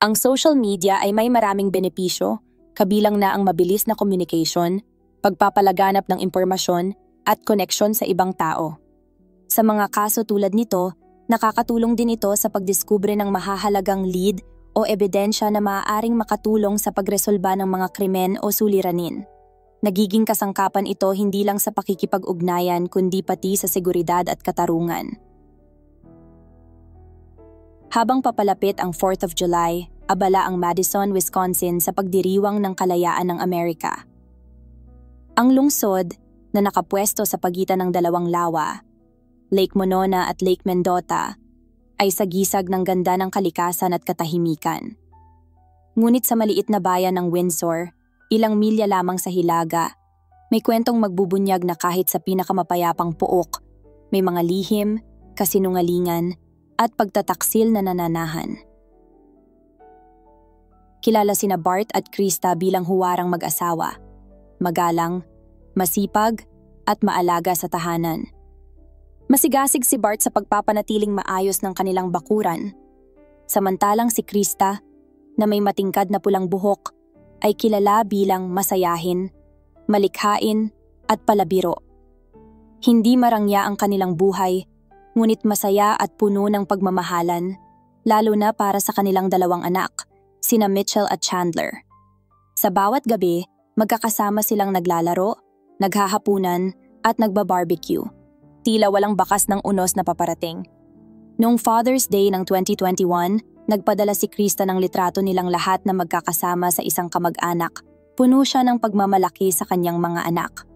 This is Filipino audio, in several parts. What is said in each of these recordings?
Ang social media ay may maraming benepisyo, kabilang na ang mabilis na communication, pagpapalaganap ng impormasyon, at koneksyon sa ibang tao. Sa mga kaso tulad nito, nakakatulong din ito sa pagdiskubre ng mahahalagang lead o ebidensya na maaaring makatulong sa pagresolba ng mga krimen o suliranin. Nagiging kasangkapan ito hindi lang sa pakikipag-ugnayan kundi pati sa seguridad at katarungan. Habang papalapit ang 4th of July, abala ang Madison, Wisconsin sa pagdiriwang ng kalayaan ng Amerika. Ang lungsod, na nakapwesto sa pagitan ng dalawang lawa, Lake Monona at Lake Mendota, ay sagisag ng ganda ng kalikasan at katahimikan. Ngunit sa maliit na bayan ng Windsor, ilang milya lamang sa hilaga, may kwentong magbubunyag na kahit sa pinakamapayapang puok, may mga lihim, kasinungalingan, at pagtataksil na nananahan. Kilala sina Bart at Krista bilang huwarang mag-asawa, magalang, masipag, at maalaga sa tahanan. Masigasig si Bart sa pagpapanatiling maayos ng kanilang bakuran, samantalang si Krista, na may matingkad na pulang buhok, ay kilala bilang masayahin, malikhain, at palabiro. Hindi marangya ang kanilang buhay, ngunit masaya at puno ng pagmamahalan, lalo na para sa kanilang dalawang anak, sina Mitchell at Chandler. Sa bawat gabi, magkakasama silang naglalaro, naghahapunan, at nagbabarbecue. Tila walang bakas ng unos na paparating. Noong Father's Day ng 2021, nagpadala si Krista ng litrato nilang lahat na magkakasama sa isang kamag-anak. Puno siya ng pagmamalaki sa kanyang mga anak.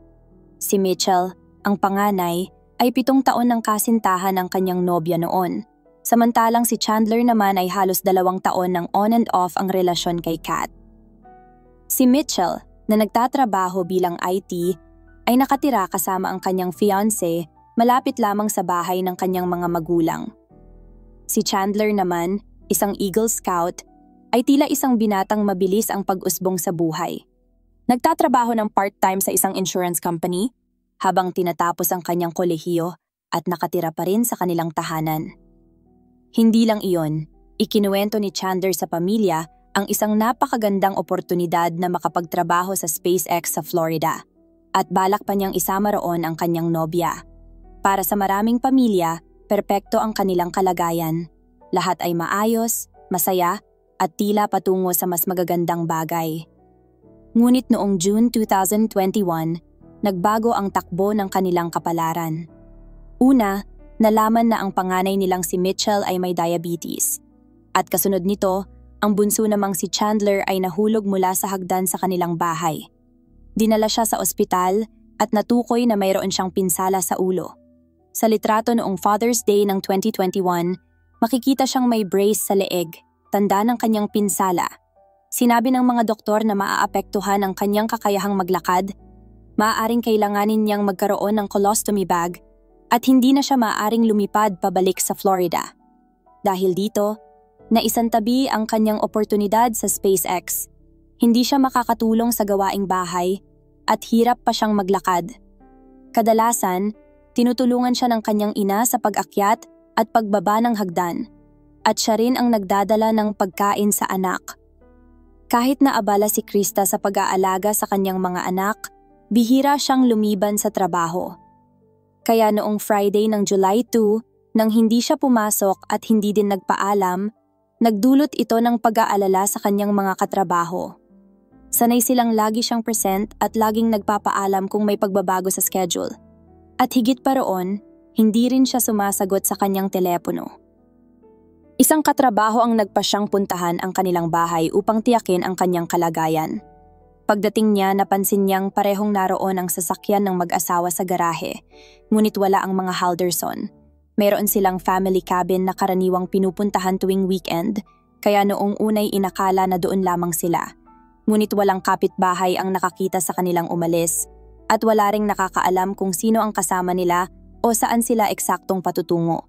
Si Mitchell, ang panganay, ay 7 taon ng kasintahan ng kanyang nobya noon. Samantalang si Chandler naman ay halos 2 taon ng on and off ang relasyon kay Kat. Si Mitchell, na nagtatrabaho bilang IT, ay nakatira kasama ang kanyang fiancé malapit lamang sa bahay ng kanyang mga magulang. Si Chandler naman, isang Eagle Scout, ay tila isang binatang mabilis ang pag-usbong sa buhay. Nagtatrabaho ng part-time sa isang insurance company habang tinatapos ang kanyang kolehiyo at nakatira pa rin sa kanilang tahanan. Hindi lang iyon, ikinuwento ni Chandler sa pamilya ang isang napakagandang oportunidad na makapagtrabaho sa SpaceX sa Florida at balak pa niyang isama roon ang kanyang nobya. Para sa maraming pamilya, perpekto ang kanilang kalagayan. Lahat ay maayos, masaya, at tila patungo sa mas magagandang bagay. Ngunit noong June 2021, nagbago ang takbo ng kanilang kapalaran. Una, nalaman na ang panganay nilang si Mitchell ay may diabetes. At kasunod nito, ang bunso namang si Chandler ay nahulog mula sa hagdan sa kanilang bahay. Dinala siya sa ospital at natukoy na mayroon siyang pinsala sa ulo. Sa litrato noong Father's Day ng 2021, makikita siyang may brace sa leeg, tanda ng kanyang pinsala. Sinabi ng mga doktor na maaapektuhan ang kanyang kakayahang maglakad, maaaring kailanganin niyang magkaroon ng colostomy bag, at hindi na siya maaaring lumipad pabalik sa Florida. Dahil dito, naisantabi ang kanyang oportunidad sa SpaceX. Hindi siya makakatulong sa gawaing bahay at hirap pa siyang maglakad. Kadalasan, tinutulungan siya ng kanyang ina sa pag-akyat at pagbaba ng hagdan, at siya rin ang nagdadala ng pagkain sa anak. Kahit na abala si Krista sa pag-aalaga sa kanyang mga anak, bihira siyang lumiban sa trabaho. Kaya noong Friday ng July 2, nang hindi siya pumasok at hindi din nagpaalam, nagdulot ito ng pag-aalala sa kanyang mga katrabaho. Sanay silang lagi siyang present at laging nagpapaalam kung may pagbabago sa schedule. At higit pa roon, hindi rin siya sumasagot sa kanyang telepono. Isang katrabaho ang nagpasyang puntahan ang kanilang bahay upang tiyakin ang kanyang kalagayan. Pagdating niya, napansin niyang parehong naroon ang sasakyan ng mag-asawa sa garahe, ngunit wala ang mga Halderson. Mayroon silang family cabin na karaniwang pinupuntahan tuwing weekend, kaya noong unay inakala na doon lamang sila. Ngunit walang kapitbahay ang nakakita sa kanilang umalis, at wala ring nakakaalam kung sino ang kasama nila o saan sila eksaktong patutungo.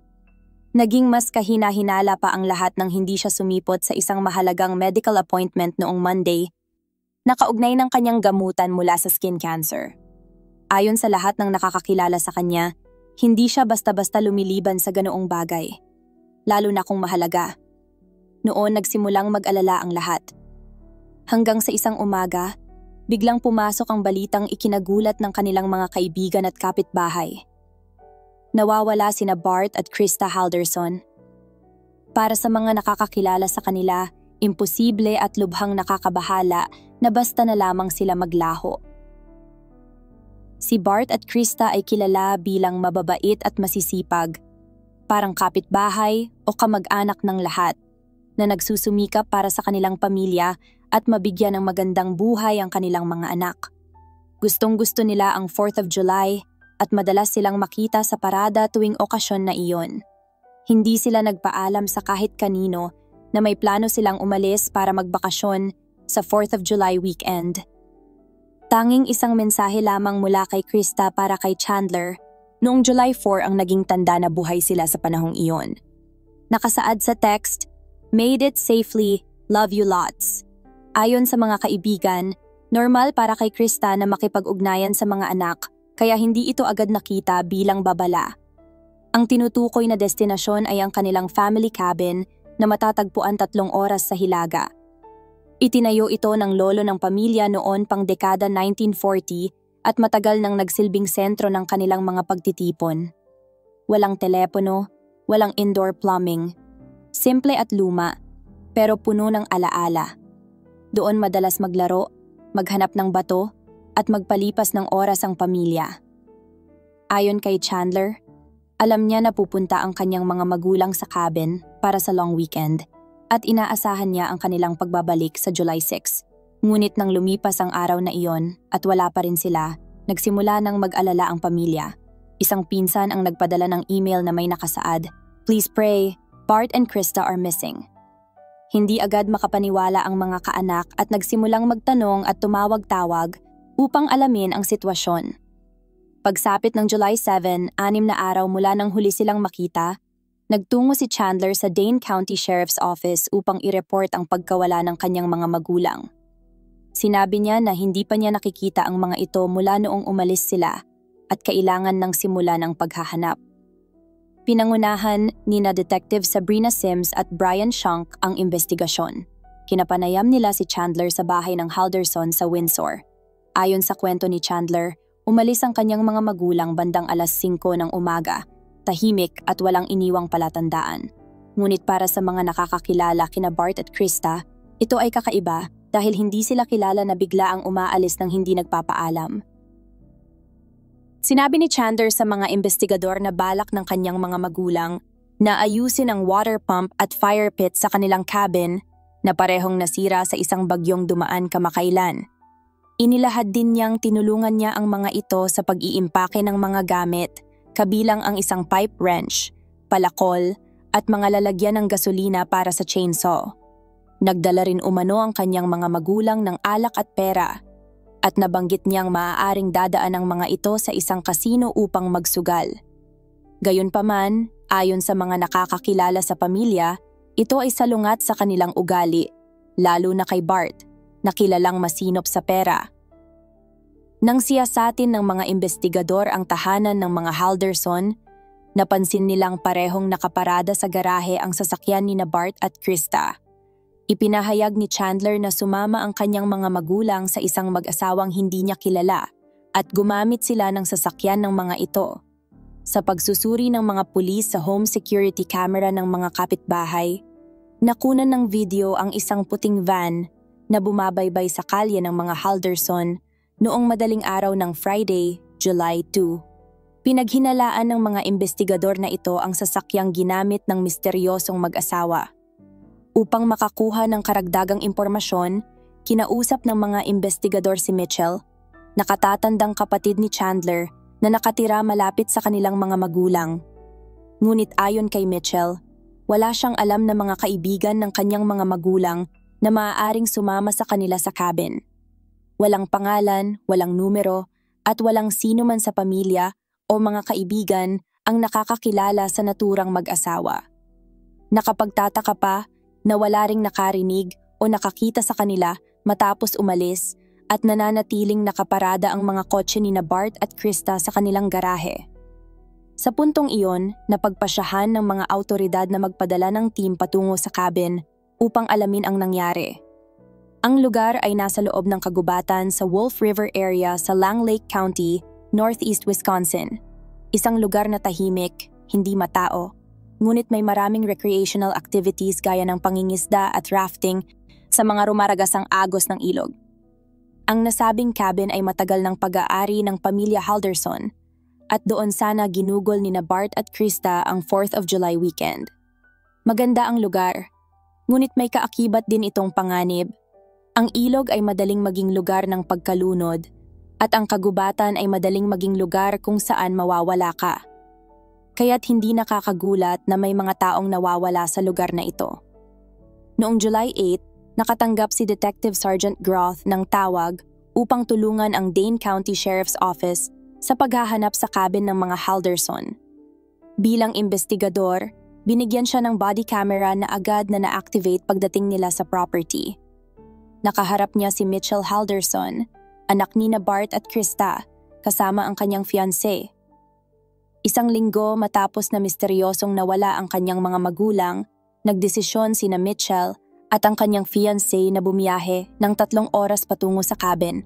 Naging mas kahina-hinala pa ang lahat nang hindi siya sumipot sa isang mahalagang medical appointment noong Monday, nakaugnay ng kanyang gamutan mula sa skin cancer. Ayon sa lahat ng nakakakilala sa kanya, hindi siya basta-basta lumiliban sa ganoong bagay, lalo na kung mahalaga. noon nagsimulang mag-alala ang lahat. Hanggang sa isang umaga, biglang pumasok ang balitang ikinagulat ng kanilang mga kaibigan at kapitbahay. Nawawala sina Bart at Krista Halderson. Para sa mga nakakakilala sa kanila, imposible at lubhang nakakabahala na basta na lamang sila maglaho. Si Bart at Krista ay kilala bilang mababait at masisipag, parang kapitbahay o kamag-anak ng lahat, na nagsusumikap para sa kanilang pamilya at mabigyan ng magandang buhay ang kanilang mga anak. Gustong-gusto nila ang 4th of July at madalas silang makita sa parada tuwing okasyon na iyon. Hindi sila nagpaalam sa kahit kanino na may plano silang umalis para magbakasyon sa 4th of July weekend. Tanging isang mensahe lamang mula kay Krista para kay Chandler noong July 4 ang naging tanda na buhay sila sa panahong iyon. Nakasaad sa text, "Made it safely, love you lots." Ayon sa mga kaibigan, normal para kay Krista na makipag-ugnayan sa mga anak kaya hindi ito agad nakita bilang babala. Ang tinutukoy na destinasyon ay ang kanilang family cabin na matatagpuan 3 oras sa Hilaga. Itinayo ito ng lolo ng pamilya noon pang dekada 1940 at matagal nang nagsilbing sentro ng kanilang mga pagtitipon. Walang telepono, walang indoor plumbing. Simple at luma, pero puno ng alaala. Doon madalas maglaro, maghanap ng bato, at magpalipas ng oras ang pamilya. Ayon kay Chandler, alam niya na pupunta ang kanyang mga magulang sa cabin para sa long weekend at inaasahan niya ang kanilang pagbabalik sa July 6. Ngunit nang lumipas ang araw na iyon at wala pa rin sila, nagsimula nang mag-alala ang pamilya. Isang pinsan ang nagpadala ng email na may nakasaad, "Please pray, Bart and Krista are missing." Hindi agad makapaniwala ang mga kaanak at nagsimulang magtanong at tumawag-tawag upang alamin ang sitwasyon. Pagsapit ng July 7, 6 na araw mula nang huli silang makita, nagtungo si Chandler sa Dane County Sheriff's Office upang i-report ang pagkawala ng kanyang mga magulang. Sinabi niya na hindi pa niya nakikita ang mga ito mula noong umalis sila at kailangan ng simula ng paghahanap. Pinangunahan ni na Detective Sabrina Sims at Brian Shunk ang investigasyon. Kinapanayam nila si Chandler sa bahay ng Halderson sa Windsor. Ayon sa kwento ni Chandler, umalis ang kanyang mga magulang bandang alas 5 ng umaga, tahimik at walang iniwang palatandaan. Ngunit para sa mga nakakakilala kina Bart at Krista, ito ay kakaiba dahil hindi sila kilala na bigla ang umaalis ng hindi nagpapaalam. Sinabi ni Chandler sa mga investigador na balak ng kanyang mga magulang na ayusin ang water pump at fire pit sa kanilang cabin na parehong nasira sa isang bagyong dumaan kamakailan. Inilahad din niyang tinulungan niya ang mga ito sa pag-iimpake ng mga gamit, kabilang ang isang pipe wrench, palakol, at mga lalagyan ng gasolina para sa chainsaw. Nagdala rin umano ang kanyang mga magulang ng alak at pera, at nabanggit niyang maaaring dadaan ang mga ito sa isang kasino upang magsugal. Gayunpaman, ayon sa mga nakakakilala sa pamilya, ito ay salungat sa kanilang ugali, lalo na kay Bart, na kilalang masinop sa pera. Nang siyasatin ng mga investigador ang tahanan ng mga Halderson, napansin nilang parehong nakaparada sa garahe ang sasakyan ni na Bart at Krista. Ipinahayag ni Chandler na sumama ang kanyang mga magulang sa isang mag-asawang hindi niya kilala at gumamit sila ng sasakyan ng mga ito. Sa pagsusuri ng mga pulis sa home security camera ng mga kapitbahay, nakunan ng video ang isang puting van na bumabaybay sa kalye ng mga Halderson noong madaling araw ng Friday, July 2. Pinaghinalaan ng mga investigador na ito ang sasakyang ginamit ng misteryosong mag-asawa. Upang makakuha ng karagdagang impormasyon, kinausap ng mga investigador si Mitchell, nakatatandang kapatid ni Chandler na nakatira malapit sa kanilang mga magulang. Ngunit ayon kay Mitchell, wala siyang alam na mga kaibigan ng kanyang mga magulang na maaaring sumama sa kanila sa cabin. Walang pangalan, walang numero, at walang sino man sa pamilya o mga kaibigan ang nakakakilala sa naturang mag-asawa. Nakapagtataka pa na wala ring nakarinig o nakakita sa kanila matapos umalis at nananatiling nakaparada ang mga kotse ni na Bart at Krista sa kanilang garahe. Sa puntong iyon, napagpasyahan ng mga awtoridad na magpadala ng team patungo sa cabin upang alamin ang nangyari. Ang lugar ay nasa loob ng kagubatan sa Wolf River area sa Lang Lake County, Northeast Wisconsin. Isang lugar na tahimik, hindi matao, ngunit may maraming recreational activities gaya ng pangingisda at rafting sa mga rumaragasang agos ng ilog. Ang nasabing cabin ay matagal ng pag-aari ng pamilya Halderson at doon sana ginugol ni Bart at Krista ang 4th of July weekend. Maganda ang lugar, ngunit may kaakibat din itong panganib. Ang ilog ay madaling maging lugar ng pagkalunod at ang kagubatan ay madaling maging lugar kung saan mawawala ka. Kaya't hindi nakakagulat na may mga taong nawawala sa lugar na ito. Noong July 8, nakatanggap si Detective Sergeant Groth ng tawag upang tulungan ang Dane County Sheriff's Office sa paghahanap sa cabin ng mga Halderson. Bilang investigador, binigyan siya ng body camera na agad na na-activate pagdating nila sa property. Nakaharap niya si Mitchell Halderson, anak ni Bart at Krista, kasama ang kanyang fiancé. Isang linggo matapos na misteryosong nawala ang kanyang mga magulang, nagdesisyon sina Mitchell at ang kanyang fiancé na bumiyahe ng 3 oras patungo sa cabin.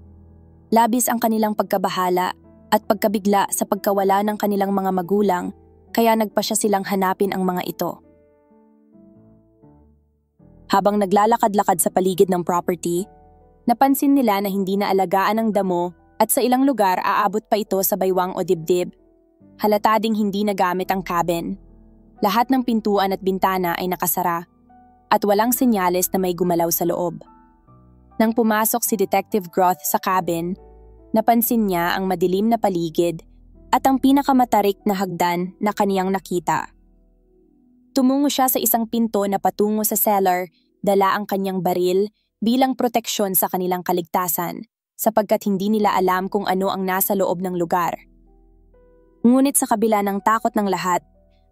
Labis ang kanilang pagkabahala at pagkabigla sa pagkawala ng kanilang mga magulang, kaya nagpasya silang hanapin ang mga ito. Habang naglalakad-lakad sa paligid ng property, napansin nila na hindi na alagaan ng damo at sa ilang lugar aabot pa ito sa baywang o dibdib. Halata ding hindi nagamit ang cabin. Lahat ng pintuan at bintana ay nakasara at walang senyales na may gumalaw sa loob. Nang pumasok si Detective Groth sa cabin, napansin niya ang madilim na paligid at ang pinakamatarik na hagdan na kaniyang nakita. Tumungo siya sa isang pinto na patungo sa cellar, dala ang kanyang baril bilang proteksyon sa kanilang kaligtasan sapagkat hindi nila alam kung ano ang nasa loob ng lugar. Ngunit sa kabila ng takot ng lahat,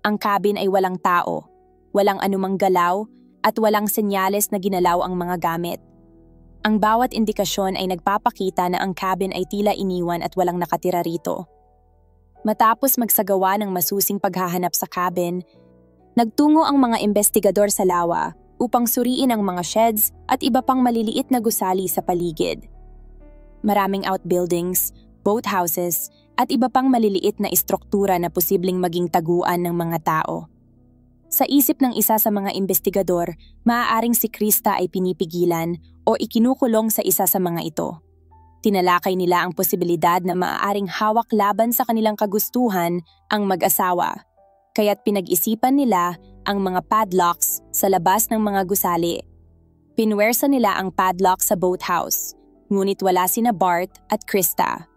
ang cabin ay walang tao, walang anumang galaw at walang senyales na ginalaw ang mga gamit. Ang bawat indikasyon ay nagpapakita na ang cabin ay tila iniwan at walang nakatira rito. Matapos magsagawa ng masusing paghahanap sa cabin, nagtungo ang mga investigador sa lawa upang suriin ang mga sheds at iba pang maliliit na gusali sa paligid. Maraming outbuildings, boathouses, at iba pang maliliit na istruktura na posibleng maging taguan ng mga tao. Sa isip ng isa sa mga investigador, maaaring si Krista ay pinipigilan o ikinukulong sa isa sa mga ito. Tinalakay nila ang posibilidad na maaaring hawak laban sa kanilang kagustuhan ang mag-asawa. Kaya't pinag-isipan nila ang mga padlocks sa labas ng mga gusali. Pinwersa nila ang padlock sa boathouse, ngunit wala sina Bart at Krista.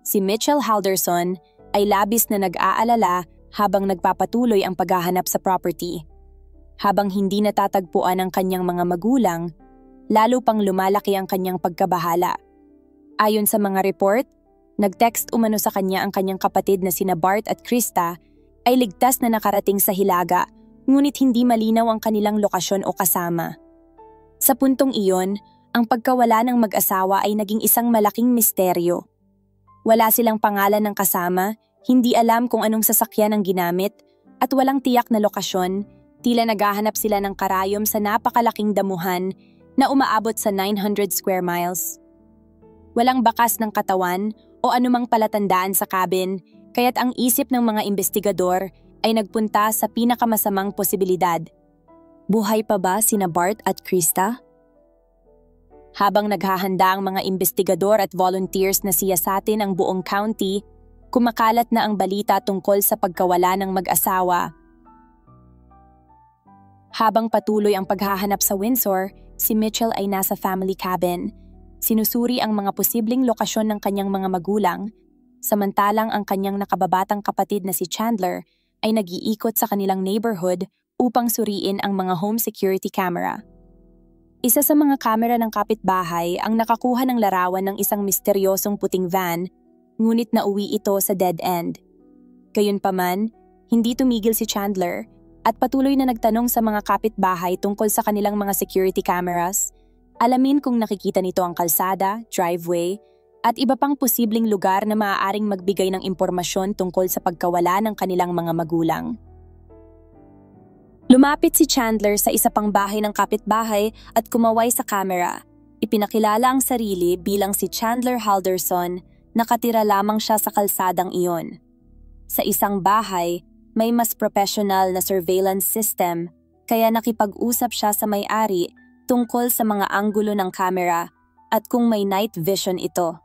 Si Mitchell Halderson ay labis na nag-aalala habang nagpapatuloy ang paghahanap sa property. Habang hindi natatagpuan ang kanyang mga magulang, lalo pang lumalaki ang kanyang pagkabahala. Ayon sa mga report, nag-text umano sa kanya ang kanyang kapatid na sina Bart at Krista ay ligtas na nakarating sa Hilaga, ngunit hindi malinaw ang kanilang lokasyon o kasama. Sa puntong iyon, ang pagkawala ng mag-asawa ay naging isang malaking misteryo. Wala silang pangalan ng kasama, hindi alam kung anong sasakyan ang ginamit, at walang tiyak na lokasyon, tila naghahanap sila ng karayom sa napakalaking damuhan na umaabot sa 900 square miles. Walang bakas ng katawan o anumang palatandaan sa cabin, kaya't ang isip ng mga investigador ay nagpunta sa pinakamasamang posibilidad. Buhay pa ba sina Bart at Krista? Habang naghahanda ang mga investigador at volunteers na siyasatin ang buong county, kumakalat na ang balita tungkol sa pagkawala ng mag-asawa. Habang patuloy ang paghahanap sa Windsor, si Mitchell ay nasa family cabin. Sinusuri ang mga posibleng lokasyon ng kanyang mga magulang, samantalang ang kanyang nakababatang kapatid na si Chandler ay nag-iikot sa kanilang neighborhood upang suriin ang mga home security camera. Isa sa mga kamera ng kapitbahay ang nakakuha ng larawan ng isang misteryosong puting van, ngunit nauwi ito sa dead end. Gayunpaman, hindi tumigil si Chandler at patuloy na nagtanong sa mga kapitbahay tungkol sa kanilang mga security cameras, alamin kung nakikita nito ang kalsada, driveway, at iba pang posibleng lugar na maaaring magbigay ng impormasyon tungkol sa pagkawala ng kanilang mga magulang. Lumapit si Chandler sa isa pang bahay ng kapitbahay at kumaway sa kamera. Ipinakilala ang sarili bilang si Chandler Halderson, nakatira lamang siya sa kalsadang iyon. Sa isang bahay, may mas professional na surveillance system, kaya nakipag-usap siya sa may-ari tungkol sa mga anggulo ng kamera at kung may night vision ito.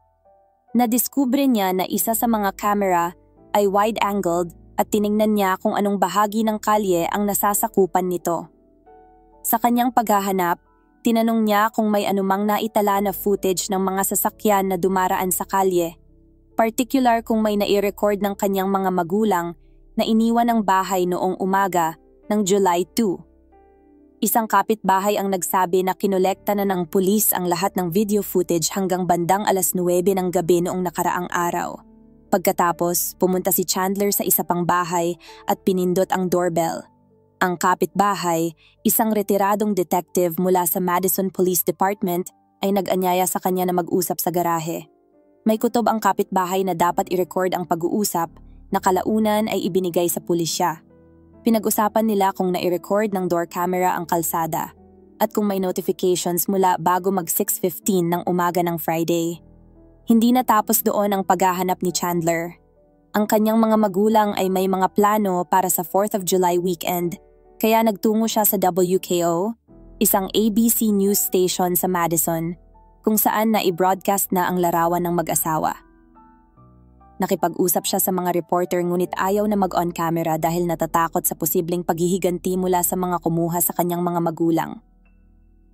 Nadiskubre niya na isa sa mga kamera ay wide-angled at tiningnan niya kung anong bahagi ng kalye ang nasasakupan nito. Sa kanyang paghahanap, tinanong niya kung may anumang naitala na footage ng mga sasakyan na dumaraan sa kalye, particular kung may nai-record ng kanyang mga magulang na iniwan ng bahay noong umaga ng July 2. Isang kapitbahay ang nagsabi na kinolekta na ng pulis ang lahat ng video footage hanggang bandang 9:00 ng gabi noong nakaraang araw. Pagkatapos, pumunta si Chandler sa isa pang bahay at pinindot ang doorbell. Ang kapitbahay, isang retiradong detective mula sa Madison Police Department, ay nag-anyaya sa kanya na mag-usap sa garahe. May kutob ang kapitbahay na dapat i-record ang pag-uusap na kalaunan ay ibinigay sa pulisya. Pinag-usapan nila kung nai-record ng door camera ang kalsada at kung may notifications mula bago mag 6:15 ng umaga ng Friday. Hindi natapos doon ang paghahanap ni Chandler. Ang kanyang mga magulang ay may mga plano para sa 4th of July weekend, kaya nagtungo siya sa WKO, isang ABC news station sa Madison, kung saan na-i-broadcast na ang larawan ng mag-asawa. Nakipag-usap siya sa mga reporter ngunit ayaw na mag-on camera dahil natatakot sa posibleng paghihiganti mula sa mga kumuha sa kanyang mga magulang.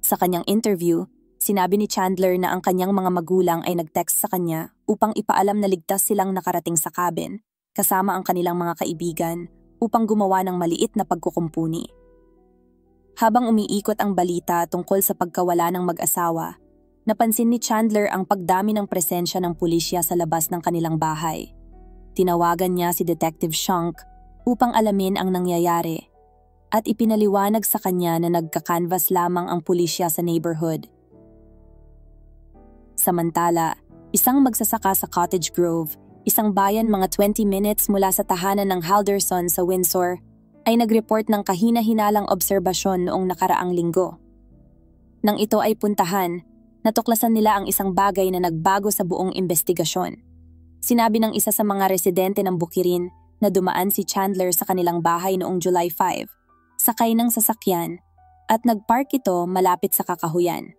Sa kanyang interview, sinabi ni Chandler na ang kanyang mga magulang ay nag-text sa kanya upang ipaalam na ligtas silang nakarating sa cabin, kasama ang kanilang mga kaibigan, upang gumawa ng maliit na pagkukumpuni. Habang umiikot ang balita tungkol sa pagkawala ng mag-asawa, napansin ni Chandler ang pagdami ng presensya ng pulisya sa labas ng kanilang bahay. Tinawagan niya si Detective Shunk upang alamin ang nangyayari at ipinaliwanag sa kanya na nagka-canvas lamang ang pulisya sa neighborhood. Samantala, isang magsasaka sa Cottage Grove, isang bayan mga 20 minutes mula sa tahanan ng Halderson sa Windsor, ay nag-report ng kahina-hinalang obserbasyon noong nakaraang linggo. Nang ito ay puntahan, natuklasan nila ang isang bagay na nagbago sa buong investigasyon. Sinabi ng isa sa mga residente ng Bukirin na dumaan si Chandler sa kanilang bahay noong July 5, sakay ng sasakyan, at nagpark ito malapit sa kakahuyan.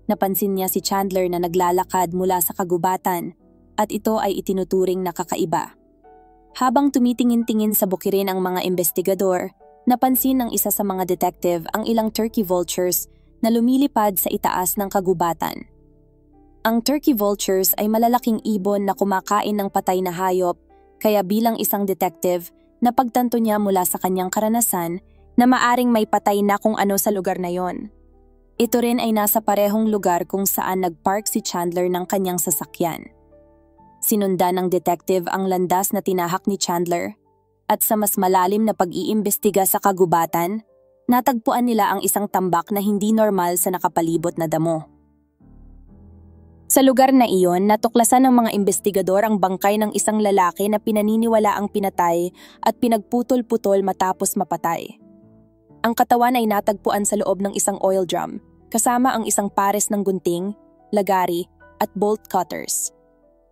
Napansin niya si Chandler na naglalakad mula sa kagubatan at ito ay itinuturing na kakaiba. Habang tumitingin-tingin sa Bukirin ang mga investigador, napansin ng isa sa mga detective ang ilang turkey vultures na lumilipad sa itaas ng kagubatan. Ang turkey vultures ay malalaking ibon na kumakain ng patay na hayop, kaya bilang isang detective, napagtanto niya mula sa kanyang karanasan na maaring may patay na kung ano sa lugar na yon. Ito rin ay nasa parehong lugar kung saan nagpark si Chandler ng kanyang sasakyan. Sinundan ng detective ang landas na tinahak ni Chandler at sa mas malalim na pag-iimbestiga sa kagubatan, natagpuan nila ang isang tambak na hindi normal sa nakapalibot na damo. Sa lugar na iyon, natuklasan ng mga investigador ang bangkay ng isang lalaki na pinaniniwala ang pinatay at pinagputol-putol matapos mapatay. Ang katawan ay natagpuan sa loob ng isang oil drum, kasama ang isang pares ng gunting, lagari, at bolt cutters.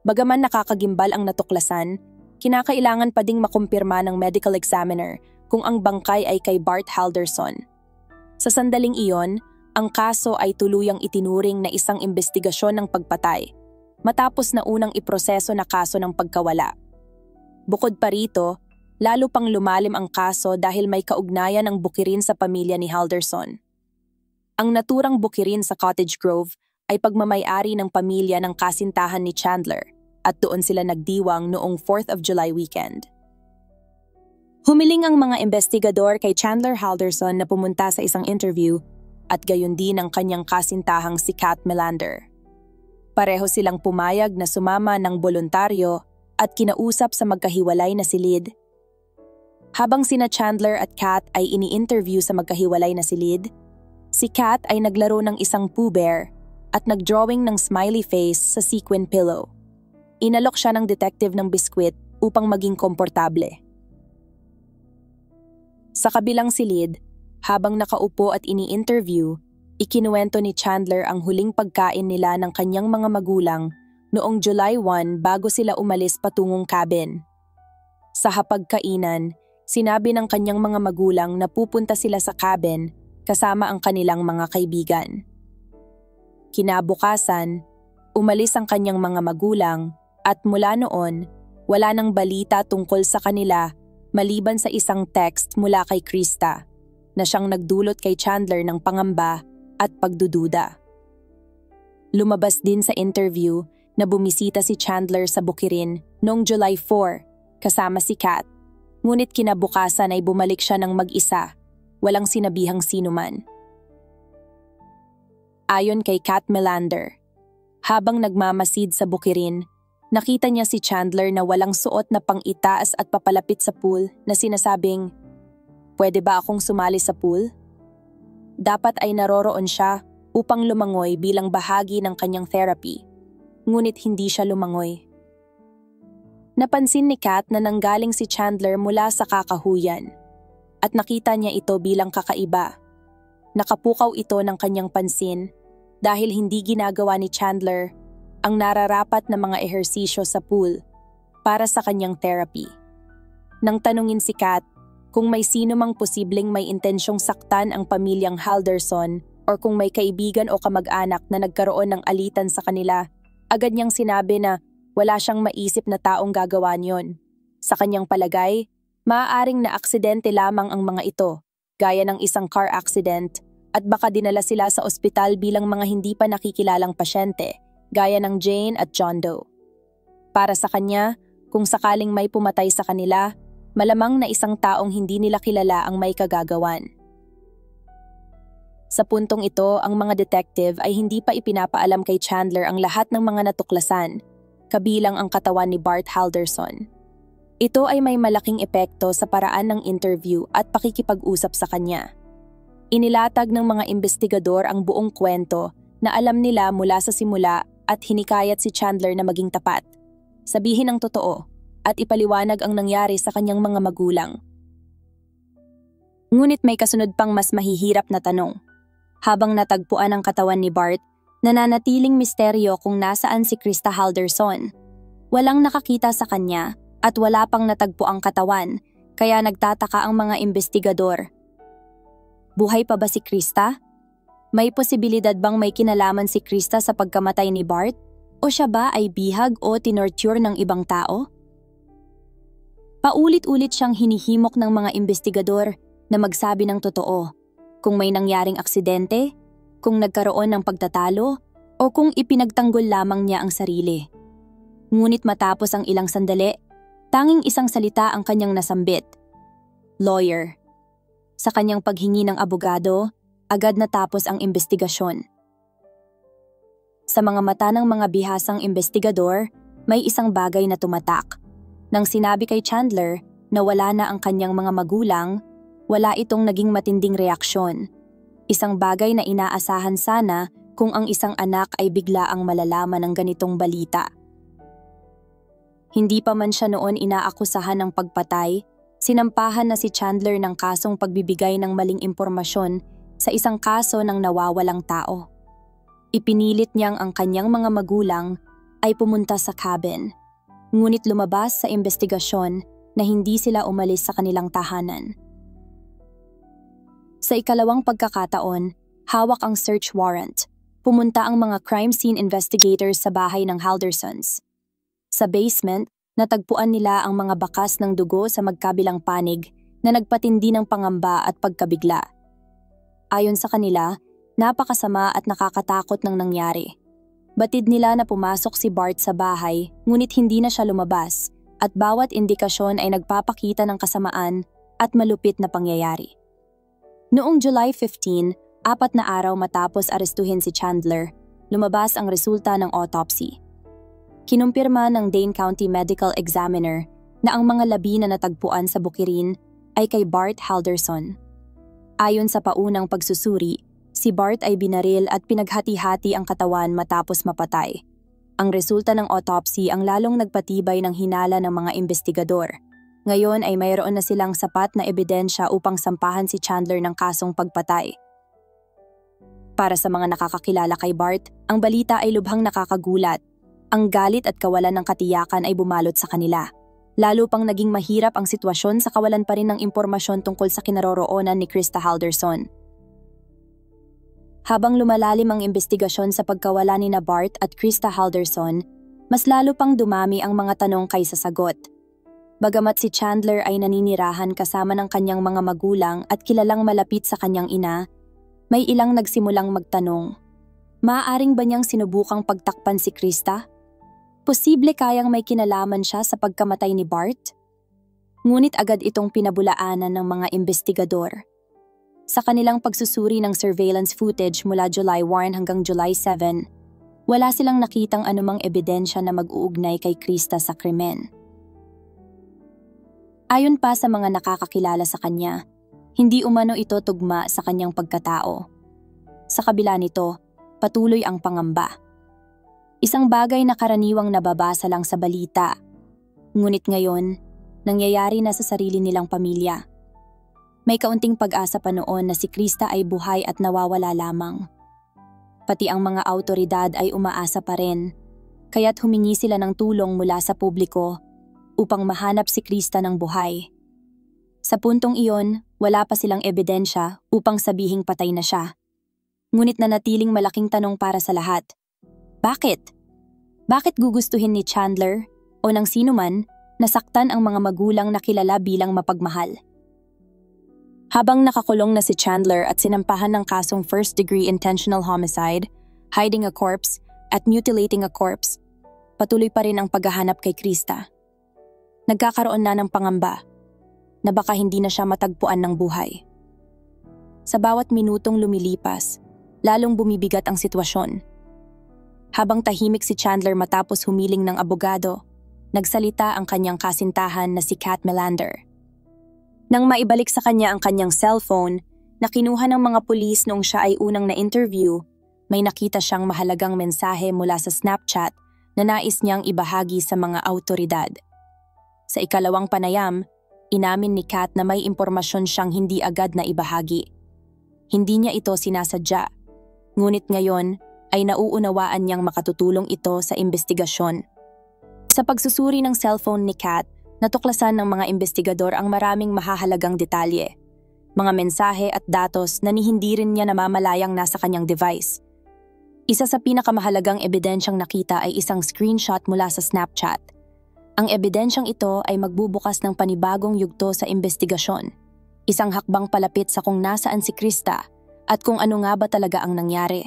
Bagaman nakakagimbal ang natuklasan, kinakailangan pa ding makumpirma ng medical examiner kung ang bangkay ay kay Bart Halderson. Sa sandaling iyon, ang kaso ay tuluyang itinuring na isang investigasyon ng pagpatay, matapos na unang iproseso na kaso ng pagkawala. Bukod pa rito, lalo pang lumalim ang kaso dahil may kaugnayan ang Bukirin sa pamilya ni Halderson. Ang naturang Bukirin sa Cottage Grove ay pagmamay-ari ng pamilya ng kasintahan ni Chandler at doon sila nagdiwang noong 4th of July weekend. Humiling ang mga investigador kay Chandler Halderson na pumunta sa isang interview at gayon din ang kanyang kasintahang si Kat Melander. Pareho silang pumayag na sumama ng boluntaryo at kinausap sa magkahiwalay na silid. Habang sina Chandler at Kat ay ini-interview sa magkahiwalay na silid, si Kat ay naglaro ng isang Pooh Bear at nagdrawing ng smiley face sa sequin pillow. Inalok siya ng detective ng biskwit upang maging komportable. Sa kabilang silid, habang nakaupo at ini-interview, ikinuwento ni Chandler ang huling pagkain nila ng kanyang mga magulang noong July 1 bago sila umalis patungong cabin. Sa hapagkainan, sinabi ng kanyang mga magulang na pupunta sila sa cabin kasama ang kanilang mga kaibigan. Kinabukasan, umalis ang kanyang mga magulang at mula noon, wala nang balita tungkol sa kanila maliban sa isang text mula kay Krista na siyang nagdulot kay Chandler ng pangamba at pagdududa. Lumabas din sa interview na bumisita si Chandler sa Bukirin noong July 4 kasama si Kat, ngunit kinabukasan ay bumalik siya ng mag-isa, walang sinabihang sinuman. Ayon kay Kat Melander, habang nagmamasid sa Bukirin, nakita niya si Chandler na walang suot na pang-itaas at papalapit sa pool na sinasabing, "Pwede ba akong sumali sa pool?" Dapat ay naroroon siya upang lumangoy bilang bahagi ng kanyang therapy, ngunit hindi siya lumangoy. Napansin ni Kat na nanggaling si Chandler mula sa kakahuyan at nakita niya ito bilang kakaiba. Nakapukaw ito ng kanyang pansin dahil hindi ginagawa ni Chandler ang nararapat na mga ehersisyo sa pool para sa kanyang therapy. Nang tanungin si Kat kung may sino mang posibleng may intensyong saktan ang pamilyang Halderson or kung may kaibigan o kamag-anak na nagkaroon ng alitan sa kanila, agad niyang sinabi na wala siyang maisip na taong gagawa niyon. Sa kanyang palagay, maaaring na aksidente lamang ang mga ito, gaya ng isang car accident, at baka dinala sila sa ospital bilang mga hindi pa nakikilalang pasyente, gaya ng Jane at John Doe. Para sa kanya, kung sakaling may pumatay sa kanila, malamang na isang taong hindi nila kilala ang may kagagawan. Sa puntong ito, ang mga detective ay hindi pa ipinapaalam kay Chandler ang lahat ng mga natuklasan, kabilang ang katawan ni Bart Halderson. Ito ay may malaking epekto sa paraan ng interview at pakikipag-usap sa kanya. Inilatag ng mga investigador ang buong kwento na alam nila mula sa simula at hinikayat si Chandler na maging tapat, sabihin ang totoo, at ipaliwanag ang nangyari sa kanyang mga magulang. Ngunit may kasunod pang mas mahihirap na tanong. Habang natagpuan ang katawan ni Bart, nananatiling misteryo kung nasaan si Krista Halderson. Walang nakakita sa kanya at wala pang natagpo ang katawan, kaya nagtataka ang mga investigador. Buhay pa ba si Krista? May posibilidad bang may kinalaman si Krista sa pagkamatay ni Bart? O siya ba ay bihag o tinorture ng ibang tao? Paulit-ulit siyang hinihimok ng mga investigador na magsabi ng totoo, kung may nangyaring aksidente, kung nagkaroon ng pagtatalo, o kung ipinagtanggol lamang niya ang sarili. Ngunit matapos ang ilang sandali, tanging isang salita ang kanyang nasambit. Lawyer. Sa kanyang paghingi ng abogado, agad natapos ang investigasyon. Sa mga mata ng mga bihasang investigador, may isang bagay na tumatak. Nang sinabi kay Chandler na wala na ang kanyang mga magulang, wala itong naging matinding reaksyon. Isang bagay na inaasahan sana kung ang isang anak ay biglaang malalaman ng ganitong balita. Hindi pa man siya noon inaakusahan ng pagpatay, sinampahan na si Chandler ng kasong pagbibigay ng maling impormasyon sa isang kaso ng nawawalang tao. Ipinilit niyang ang kanyang mga magulang ay pumunta sa cabin, ngunit lumabas sa investigasyon na hindi sila umalis sa kanilang tahanan. Sa ikalawang pagkakataon, hawak ang search warrant. Pumunta ang mga crime scene investigators sa bahay ng Haldersons. Sa basement, natagpuan nila ang mga bakas ng dugo sa magkabilang panig na nagpatindi ng pangamba at pagkabigla. Ayon sa kanila, napakasama at nakakatakot ng nangyari. Batid nila na pumasok si Bart sa bahay, ngunit hindi na siya lumabas, at bawat indikasyon ay nagpapakita ng kasamaan at malupit na pangyayari. Noong July 15, 4 na araw matapos arestuhin si Chandler, lumabas ang resulta ng autopsy. Kinumpirma ng Dane County Medical Examiner na ang mga labi na natagpuan sa Bukirin ay kay Bart Halderson. Ayon sa paunang pagsusuri, si Bart ay binaril at pinaghati-hati ang katawan matapos mapatay. Ang resulta ng autopsy ang lalong nagpatibay ng hinala ng mga investigador. Ngayon ay mayroon na silang sapat na ebidensya upang sampahan si Chandler ng kasong pagpatay. Para sa mga nakakakilala kay Bart, ang balita ay lubhang nakakagulat. Ang galit at kawalan ng katiyakan ay bumalot sa kanila. Lalo pang naging mahirap ang sitwasyon sa kawalan pa rin ng impormasyon tungkol sa kinaroroonan ni Krista Halderson. Habang lumalalim ang investigasyon sa pagkawala ni Bart at Krista Halderson, mas lalo pang dumami ang mga tanong kaysa sagot. Bagamat si Chandler ay naninirahan kasama ng kanyang mga magulang at kilalang malapit sa kanyang ina, may ilang nagsimulang magtanong, maaaring ba niyang sinubukang pagtakpan si Krista? Posible kayang may kinalaman siya sa pagkamatay ni Bart? Ngunit agad itong pinabulaanan ng mga investigador. Sa kanilang pagsusuri ng surveillance footage mula July 1 hanggang July 7, wala silang nakitang anumang ebidensya na mag-uugnay kay Krista sa krimen. Ayon pa sa mga nakakakilala sa kanya, hindi umano ito tugma sa kanyang pagkatao. Sa kabila nito, patuloy ang pangamba. Isang bagay na karaniwang nababasa lang sa balita. Ngunit ngayon, nangyayari na sa sarili nilang pamilya. May kaunting pag-asa pa noon na si Krista ay buhay at nawawala lamang. Pati ang mga awtoridad ay umaasa pa rin, kaya't humingi sila ng tulong mula sa publiko upang mahanap si Krista ng buhay. Sa puntong iyon, wala pa silang ebidensya upang sabihing patay na siya. Ngunit nanatiling malaking tanong para sa lahat. Bakit? Bakit gugustuhin ni Chandler o ng sino man nasaktan ang mga magulang na kilala bilang mapagmahal? Habang nakakulong na si Chandler at sinampahan ng kasong first-degree intentional homicide, hiding a corpse, at mutilating a corpse, patuloy pa rin ang paghahanap kay Krista. Nagkakaroon na ng pangamba na baka hindi na siya matagpuan ng buhay. Sa bawat minutong lumilipas, lalong bumibigat ang sitwasyon. Habang tahimik si Chandler matapos humiling ng abogado, nagsalita ang kanyang kasintahan na si Kat Melander. Nang maibalik sa kanya ang kanyang cellphone na kinuha ng mga pulis noong siya ay unang na-interview, may nakita siyang mahalagang mensahe mula sa Snapchat na nais niyang ibahagi sa mga awtoridad. Sa ikalawang panayam, inamin ni Kat na may impormasyon siyang hindi agad na ibahagi. Hindi niya ito sinasadya, ngunit ngayon ay nauunawaan niyang makatutulong ito sa investigasyon. Sa pagsusuri ng cellphone ni Kat, natuklasan ng mga investigador ang maraming mahahalagang detalye, mga mensahe at datos na hindi rin niya namamalayang nasa kanyang device. Isa sa pinakamahalagang ebidensyang nakita ay isang screenshot mula sa Snapchat. Ang ebidensyang ito ay magbubukas ng panibagong yugto sa investigasyon, isang hakbang palapit sa kung nasaan si Krista at kung ano nga ba talaga ang nangyari.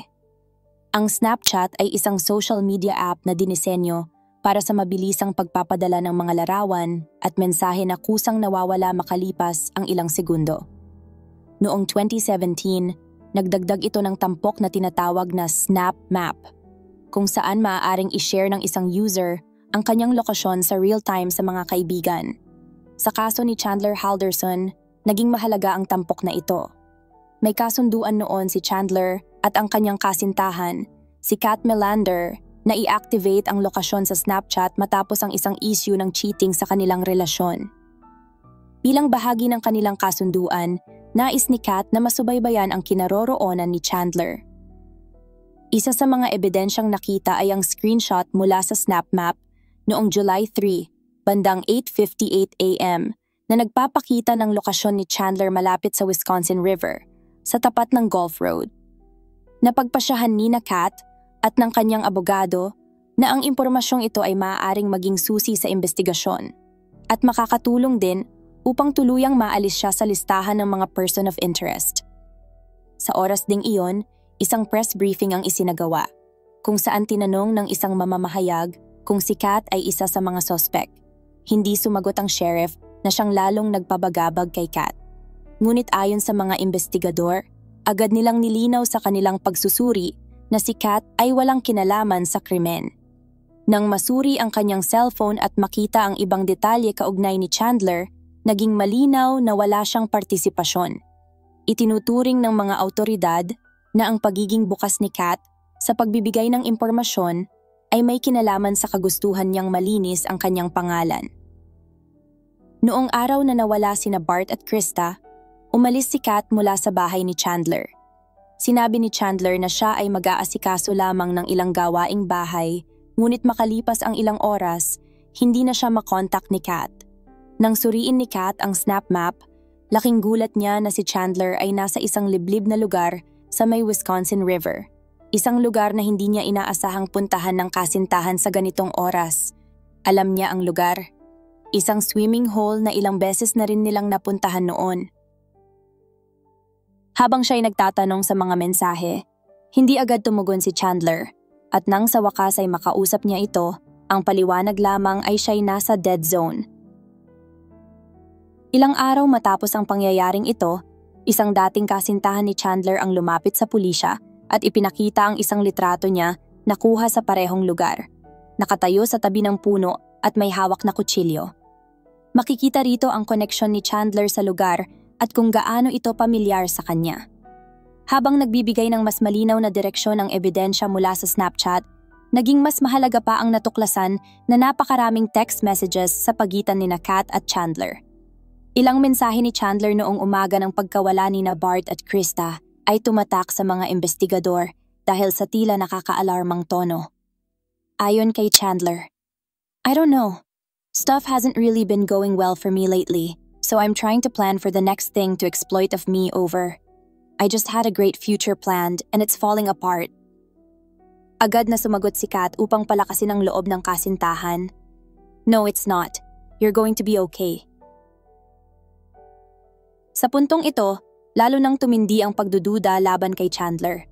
Ang Snapchat ay isang social media app na dinisenyo para sa mabilisang pagpapadala ng mga larawan at mensahe na kusang nawawala makalipas ang ilang segundo. Noong 2017, nagdagdag ito ng tampok na tinatawag na Snap Map, kung saan maaaring i-share ng isang user ang kanyang lokasyon sa real-time sa mga kaibigan. Sa kaso ni Chandler Halderson, naging mahalaga ang tampok na ito. May kasunduan noon si Chandler at ang kanyang kasintahan, si Kat Melander, na i-activate ang lokasyon sa Snapchat matapos ang isang issue ng cheating sa kanilang relasyon. Bilang bahagi ng kanilang kasunduan, nais ni Kat na masubaybayan ang kinaroroonan ni Chandler. Isa sa mga ebidensyang nakita ay ang screenshot mula sa Snap Map noong July 3, bandang 8:58 a.m. na nagpapakita ng lokasyon ni Chandler malapit sa Wisconsin River, sa tapat ng Gulf Road. Napagpasyahan ni Kat at ng kanyang abogado na ang impormasyong ito ay maaaring maging susi sa investigasyon at makakatulong din upang tuluyang maalis siya sa listahan ng mga person of interest. Sa oras ding iyon, isang press briefing ang isinagawa, kung saan tinanong ng isang mamamahayag kung si Kat ay isa sa mga sospek. Hindi sumagot ang sheriff na siyang lalong nagpabagabag kay Kat. Ngunit ayon sa mga investigador, agad nilang nilinaw sa kanilang pagsusuri na si Kat ay walang kinalaman sa krimen. Nang masuri ang kanyang cellphone at makita ang ibang detalye kaugnay ni Chandler, naging malinaw na wala siyang partisipasyon. Itinuturing ng mga awtoridad na ang pagiging bukas ni Kat sa pagbibigay ng impormasyon ay may kinalaman sa kagustuhan niyang malinis ang kanyang pangalan. Noong araw na nawala sina Bart at Krista, umalis si Kat mula sa bahay ni Chandler. Sinabi ni Chandler na siya ay mag-aasikaso lamang ng ilang gawaing bahay, ngunit makalipas ang ilang oras, hindi na siya makontak ni Kat. Nang suriin ni Kat ang snap map, laking gulat niya na si Chandler ay nasa isang liblib na lugar sa may Wisconsin River. Isang lugar na hindi niya inaasahang puntahan ng kasintahan sa ganitong oras. Alam niya ang lugar. Isang swimming hole na ilang beses na rin nilang napuntahan noon. Habang siya'y nagtatanong sa mga mensahe, hindi agad tumugon si Chandler at nang sa wakas ay makausap niya ito, ang paliwanag lamang ay siya'y nasa dead zone. Ilang araw matapos ang pangyayaring ito, isang dating kasintahan ni Chandler ang lumapit sa pulisya at ipinakita ang isang litrato niya na kuha sa parehong lugar. Nakatayo sa tabi ng puno at may hawak na kutsilyo. Makikita rito ang koneksyon ni Chandler sa lugar at kung gaano ito pamilyar sa kanya. Habang nagbibigay ng mas malinaw na direksyon ang ebidensya mula sa Snapchat, naging mas mahalaga pa ang natuklasan na napakaraming text messages sa pagitan ni Kat at Chandler. Ilang mensahe ni Chandler noong umaga ng pagkawala ni Bart at Krista ay tumatak sa mga investigador dahil sa tila nakakaalarmang tono. Ayon kay Chandler, "I don't know. Stuff hasn't really been going well for me lately, so I'm trying to plan for the next thing to exploit of me over. I just had a great future planned and it's falling apart." Agad na sumagot si Kat upang palakasin ang loob ng kasintahan. "No, it's not. You're going to be okay." Sa puntong ito, lalo nang tumindi ang pagdududa laban kay Chandler.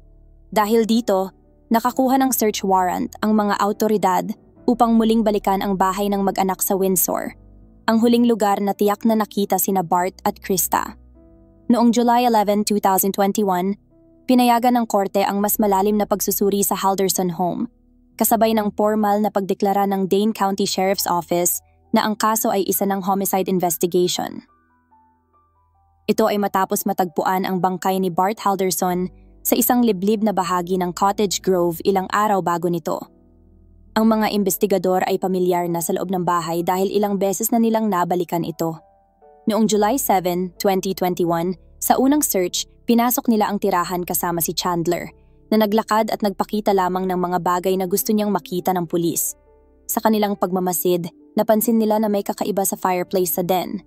Dahil dito, nakakuha ng search warrant ang mga awtoridad upang muling balikan ang bahay ng mag-anak sa Windsor, ang huling lugar na tiyak na nakita sina Bart at Krista. Noong July 11, 2021, pinayagan ng korte ang mas malalim na pagsusuri sa Halderson home, kasabay ng formal na pagdeklara ng Dane County Sheriff's Office na ang kaso ay isa ng homicide investigation. Ito ay matapos matagpuan ang bangkay ni Bart Halderson sa isang liblib na bahagi ng Cottage Grove ilang araw bago nito. Ang mga investigador ay pamilyar na sa loob ng bahay dahil ilang beses na nilang nabalikan ito. Noong July 7, 2021, sa unang search, pinasok nila ang tirahan kasama si Chandler, na naglakad at nagpakita lamang ng mga bagay na gusto niyang makita ng pulis. Sa kanilang pagmamasid, napansin nila na may kakaiba sa fireplace sa den.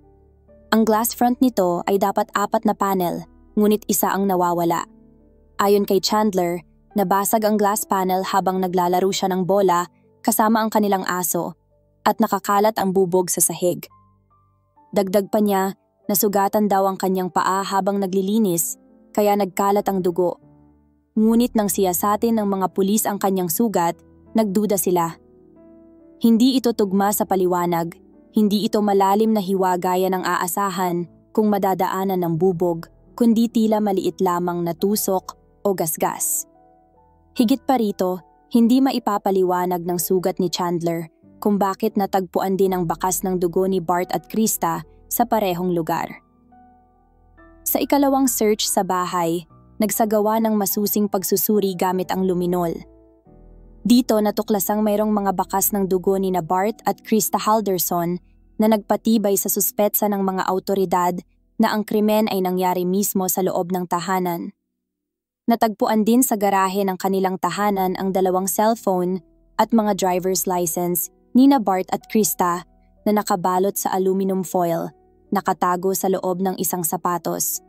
Ang glass front nito ay dapat 4 na panel, ngunit isa ang nawawala. Ayon kay Chandler, nabasag ang glass panel habang naglalaro siya ng bola kasama ang kanilang aso at nakakalat ang bubog sa sahig. Dagdag pa niya, nasugatan daw ang kanyang paa habang naglilinis kaya nagkalat ang dugo. Ngunit nang siyasatin ng mga pulis ang kanyang sugat, nagduda sila. Hindi ito tugma sa paliwanag, hindi ito malalim na hiwa gaya ng aasahan kung madadaanan ng bubog, kundi tila maliit lamang na tusok o gasgas. Higit pa rito, hindi maipapaliwanag ng sugat ni Chandler kung bakit natagpuan din ang bakas ng dugo ni Bart at Krista sa parehong lugar. Sa ikalawang search sa bahay, nagsagawa ng masusing pagsusuri gamit ang luminol. Dito natuklasang mayroong mga bakas ng dugo ni Bart at Krista Halderson na nagpatibay sa suspetsa ng mga awtoridad na ang krimen ay nangyari mismo sa loob ng tahanan. Natagpuan din sa garahe ng kanilang tahanan ang 2 cellphone at mga driver's license ni Bart at Krista na nakabalot sa aluminum foil, nakatago sa loob ng isang sapatos.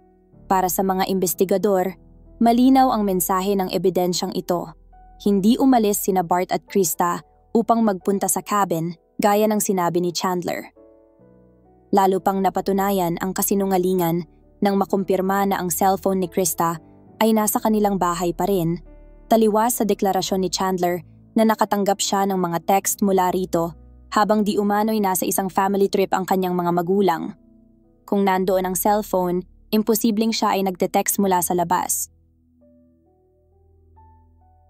Para sa mga investigador, malinaw ang mensahe ng ebidensyang ito. Hindi umalis sina Bart at Krista upang magpunta sa cabin gaya ng sinabi ni Chandler. Lalo pang napatunayan ang kasinungalingan nang makumpirma na ang cellphone ni Krista ay nasa kanilang bahay pa rin, taliwas sa deklarasyon ni Chandler na nakatanggap siya ng mga text mula rito habang di umano'y nasa isang family trip ang kanyang mga magulang. Kung nandoon ang cellphone, imposibleng siya ay nagte-text mula sa labas.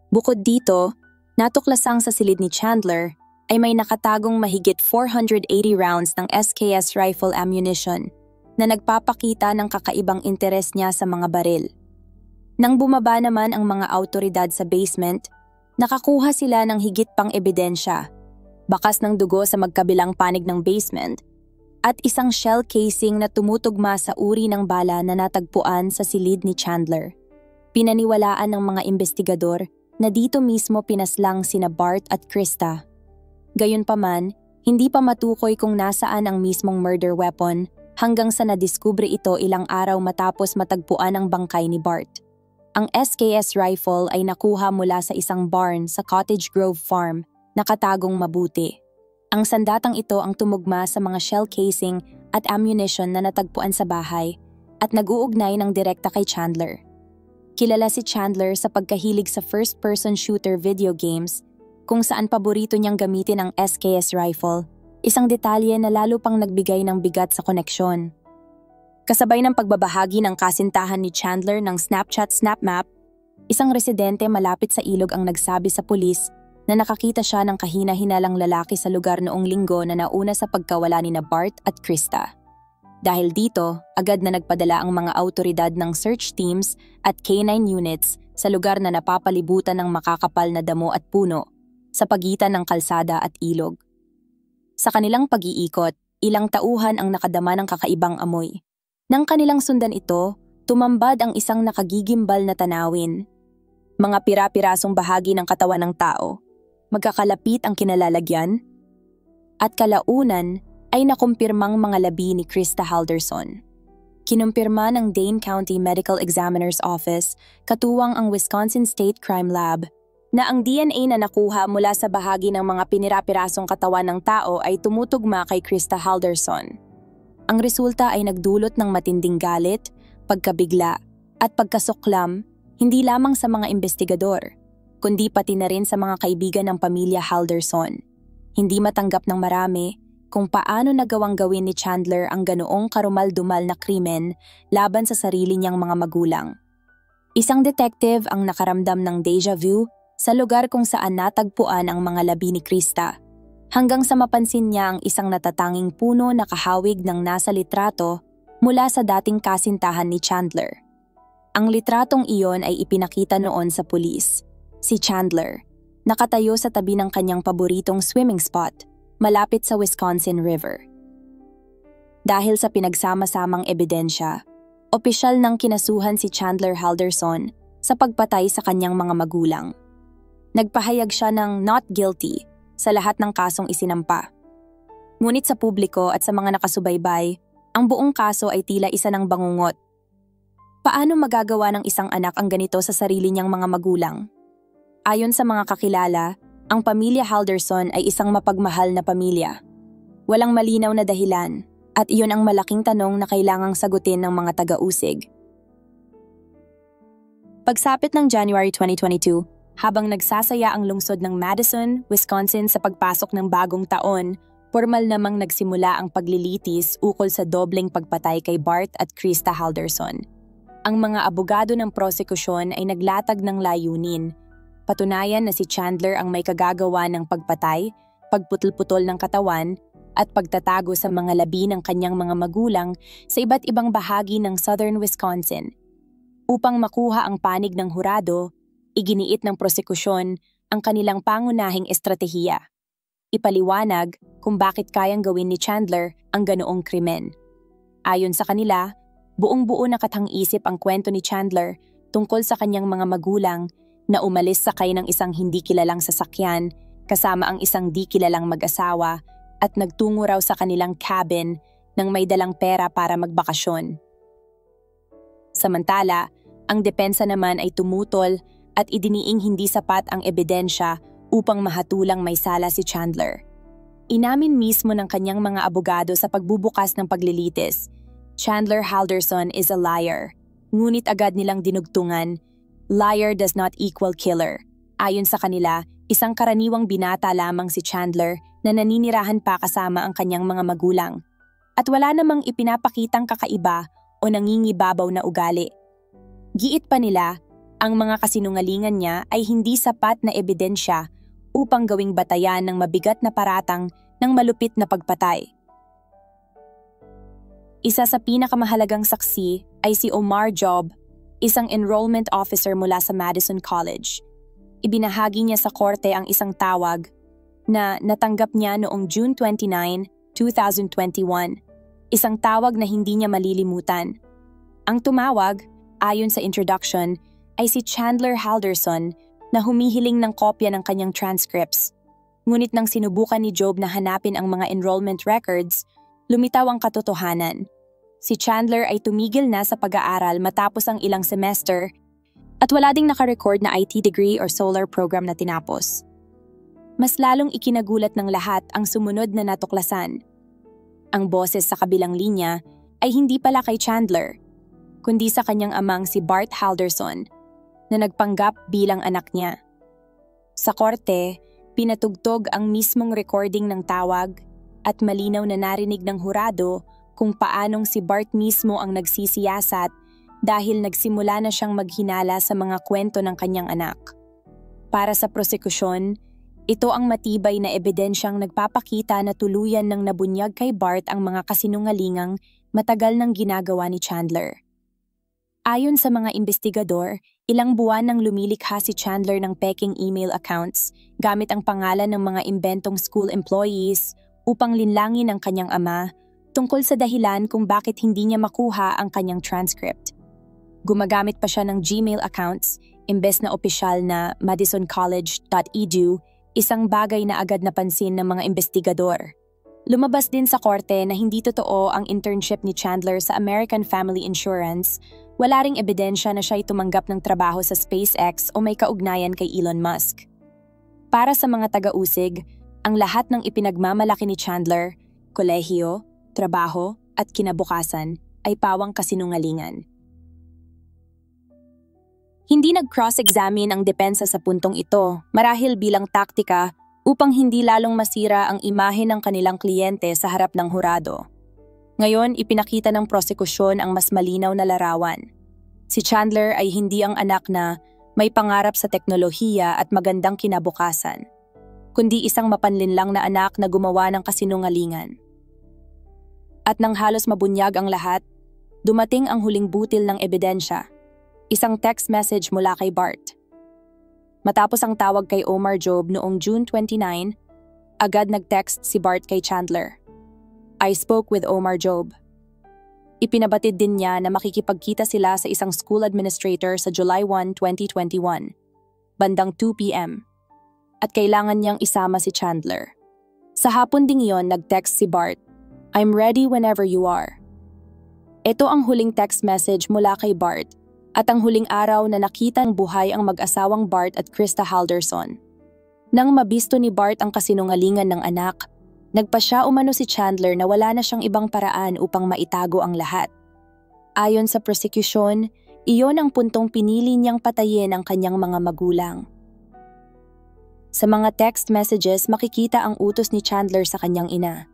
Bukod dito, natuklasang sa silid ni Chandler ay may nakatagong mahigit 480 rounds ng SKS rifle ammunition na nagpapakita ng kakaibang interes niya sa mga baril. Nang bumaba naman ang mga awtoridad sa basement, nakakuha sila ng higit pang ebidensya. Bakas ng dugo sa magkabilang panig ng basement, at isang shell casing na tumutugma sa uri ng bala na natagpuan sa silid ni Chandler. Pinaniwalaan ng mga investigador na dito mismo pinaslang sina Bart at Krista. Gayunpaman, hindi pa matukoy kung nasaan ang mismong murder weapon hanggang sa nadiskubre ito ilang araw matapos matagpuan ang bangkay ni Bart. Ang SKS rifle ay nakuha mula sa isang barn sa Cottage Grove Farm, nakatagong mabuti. Ang sandatang ito ang tumugma sa mga shell casing at ammunition na natagpuan sa bahay at nag-uugnay ng direkta kay Chandler. Kilala si Chandler sa pagkahilig sa first-person shooter video games kung saan paborito niyang gamitin ang SKS rifle, isang detalye na lalo pang nagbigay ng bigat sa koneksyon. Kasabay ng pagbabahagi ng kasintahan ni Chandler ng Snapchat snapmap, isang residente malapit sa ilog ang nagsabi sa pulis na nakakita siya ng kahina-hinalang lalaki sa lugar noong linggo na nauna sa pagkawala ni Bart at Krista. Dahil dito, agad na nagpadala ang mga awtoridad ng search teams at K9 units sa lugar na napapalibutan ng makakapal na damo at puno sa pagitan ng kalsada at ilog. Sa kanilang pag-iikot, ilang tauhan ang nakadama ng kakaibang amoy. Nang kanilang sundan ito, tumambad ang isang nakagigimbal na tanawin. Mga pira-pirasong bahagi ng katawan ng tao. Magkakalapit ang kinalalagyan, at kalaunan ay nakumpirmang mga labi ni Krista Halderson. Kinumpirma ng Dane County Medical Examiner's Office, katuwang ang Wisconsin State Crime Lab, na ang DNA na nakuha mula sa bahagi ng mga pinira-pirasong katawan ng tao ay tumutugma kay Krista Halderson. Ang resulta ay nagdulot ng matinding galit, pagkabigla, at pagkasuklam hindi lamang sa mga investigador, kundi pati na rin sa mga kaibigan ng pamilya Halderson. Hindi matanggap ng marami kung paano nagawang gawin ni Chandler ang ganoong karumal-dumal na krimen laban sa sarili niyang mga magulang. Isang detective ang nakaramdam ng deja vu sa lugar kung saan natagpuan ang mga labi ni Krista, hanggang sa mapansin niya ang isang natatanging puno na kahawig ng nasa litrato mula sa dating kasintahan ni Chandler. Ang litratong iyon ay ipinakita noon sa pulis. Si Chandler, nakatayo sa tabi ng kanyang paboritong swimming spot, malapit sa Wisconsin River. Dahil sa pinagsama-samang ebidensya, opisyal nang kinasuhan si Chandler Halderson sa pagpatay sa kanyang mga magulang. Nagpahayag siya ng not guilty sa lahat ng kasong isinampa. Ngunit sa publiko at sa mga nakasubaybay, ang buong kaso ay tila isa ng bangungot. Paano magagawa ng isang anak ang ganito sa sarili niyang mga magulang? Ayon sa mga kakilala, ang pamilya Halderson ay isang mapagmahal na pamilya. Walang malinaw na dahilan, at iyon ang malaking tanong na kailangang sagutin ng mga taga-usig. Pagsapit ng January 2022, habang nagsasaya ang lungsod ng Madison, Wisconsin sa pagpasok ng bagong taon, formal namang nagsimula ang paglilitis ukol sa dobleng pagpatay kay Bart at Krista Halderson. Ang mga abogado ng prosekusyon ay naglatag ng layunin. Patunayan na si Chandler ang may kagagawa ng pagpatay, pagputol-putol ng katawan, at pagtatago sa mga labi ng kanyang mga magulang sa iba't ibang bahagi ng southern Wisconsin. Upang makuha ang panig ng hurado, iginiit ng prosekusyon ang kanilang pangunahing estratehiya. Ipaliwanag kung bakit kayang gawin ni Chandler ang ganoong krimen. Ayon sa kanila, buong-buo na katang-isip ang kwento ni Chandler tungkol sa kanyang mga magulang na umalis sakay ng isang hindi kilalang sasakyan kasama ang isang di kilalang mag-asawa at nagtungo raw sa kanilang cabin nang may dalang pera para magbakasyon. Samantala, ang depensa naman ay tumutol at idiniing hindi sapat ang ebidensya upang mahatulang may sala si Chandler. Inamin mismo ng kanyang mga abogado sa pagbubukas ng paglilitis, Chandler Halderson is a liar. Ngunit agad nilang dinugtungan, liar does not equal killer. Ayon sa kanila, isang karaniwang binata lamang si Chandler na naninirahan pa kasama ang kanyang mga magulang. At wala namang ipinapakitang kakaiba o nangingibabaw na ugali. Giit pa nila, ang mga kasinungalingan niya ay hindi sapat na ebidensya upang gawing batayan ng mabigat na paratang ng malupit na pagpatay. Isa sa pinakamahalagang saksi ay si Omar Job, isang enrollment officer mula sa Madison College. Ibinahagi niya sa korte ang isang tawag na natanggap niya noong June 29, 2021 isang tawag na hindi niya malilimutan. Ang tumawag, ayon sa introduction, ay si Chandler Halderson na humihiling ng kopya ng kanyang transcripts. Ngunit nang sinubukan ni Job na hanapin ang mga enrollment records, lumitaw ang katotohanan. Si Chandler ay tumigil na sa pag-aaral matapos ang ilang semester at wala ding nakarecord na IT degree or solar program na tinapos. Mas lalong ikinagulat ng lahat ang sumunod na natuklasan. Ang boses sa kabilang linya ay hindi pala kay Chandler, kundi sa kanyang amang si Bart Halderson na nagpanggap bilang anak niya. Sa korte, pinatugtog ang mismong recording ng tawag at malinaw na narinig ng hurado kung paanong si Bart mismo ang nagsisiyasat dahil nagsimula na siyang maghinala sa mga kwento ng kanyang anak. Para sa prosekusyon, ito ang matibay na ebidensyang nagpapakita na tuluyan ng nabunyag kay Bart ang mga kasinungalingang matagal nang ginagawa ni Chandler. Ayon sa mga investigador, ilang buwan nang lumilikha si Chandler ng peking email accounts gamit ang pangalan ng mga imbentong school employees upang linlangin ang kanyang ama tungkol sa dahilan kung bakit hindi niya makuha ang kanyang transcript. Gumagamit pa siya ng Gmail accounts imbes na opisyal na madisoncollege.edu, isang bagay na agad napansin ng mga investigador. Lumabas din sa korte na hindi totoo ang internship ni Chandler sa American Family Insurance. Wala ring ebidensya na siya ay tumanggap ng trabaho sa SpaceX o may kaugnayan kay Elon Musk. Para sa mga taga-usig, ang lahat ng ipinagmamalaki ni Chandler, kolehiyo, trabaho at kinabukasan ay pawang kasinungalingan. Hindi nag-cross-examine ang depensa sa puntong ito marahil bilang taktika upang hindi lalong masira ang imahe ng kanilang kliyente sa harap ng hurado. Ngayon, ipinakita ng prosekusyon ang mas malinaw na larawan. Si Chandler ay hindi ang anak na may pangarap sa teknolohiya at magandang kinabukasan, kundi isang mapanlinlang na anak na gumawa ng kasinungalingan. At nang halos mabunyag ang lahat, dumating ang huling butil ng ebidensya, isang text message mula kay Bart. Matapos ang tawag kay Omar Job noong June 29, agad nag-text si Bart kay Chandler. I spoke with Omar Job. Ipinabatid din niya na makikipagkita sila sa isang school administrator sa July 1, 2021, bandang 2 p.m. At kailangan niyang isama si Chandler. Sa hapon ding iyon, nag-text si Bart, I'm ready whenever you are. Ito ang huling text message mula kay Bart at ang huling araw na nakitang buhay ang mag-asawang Bart at Krista Halderson. Nang mabisto ni Bart ang kasinungalingan ng anak, nagpasya umano si Chandler na wala na siyang ibang paraan upang maitago ang lahat. Ayon sa prosecution, iyon ang puntong pinili niyang patayin ang kanyang mga magulang. Sa mga text messages, makikita ang utos ni Chandler sa kanyang ina.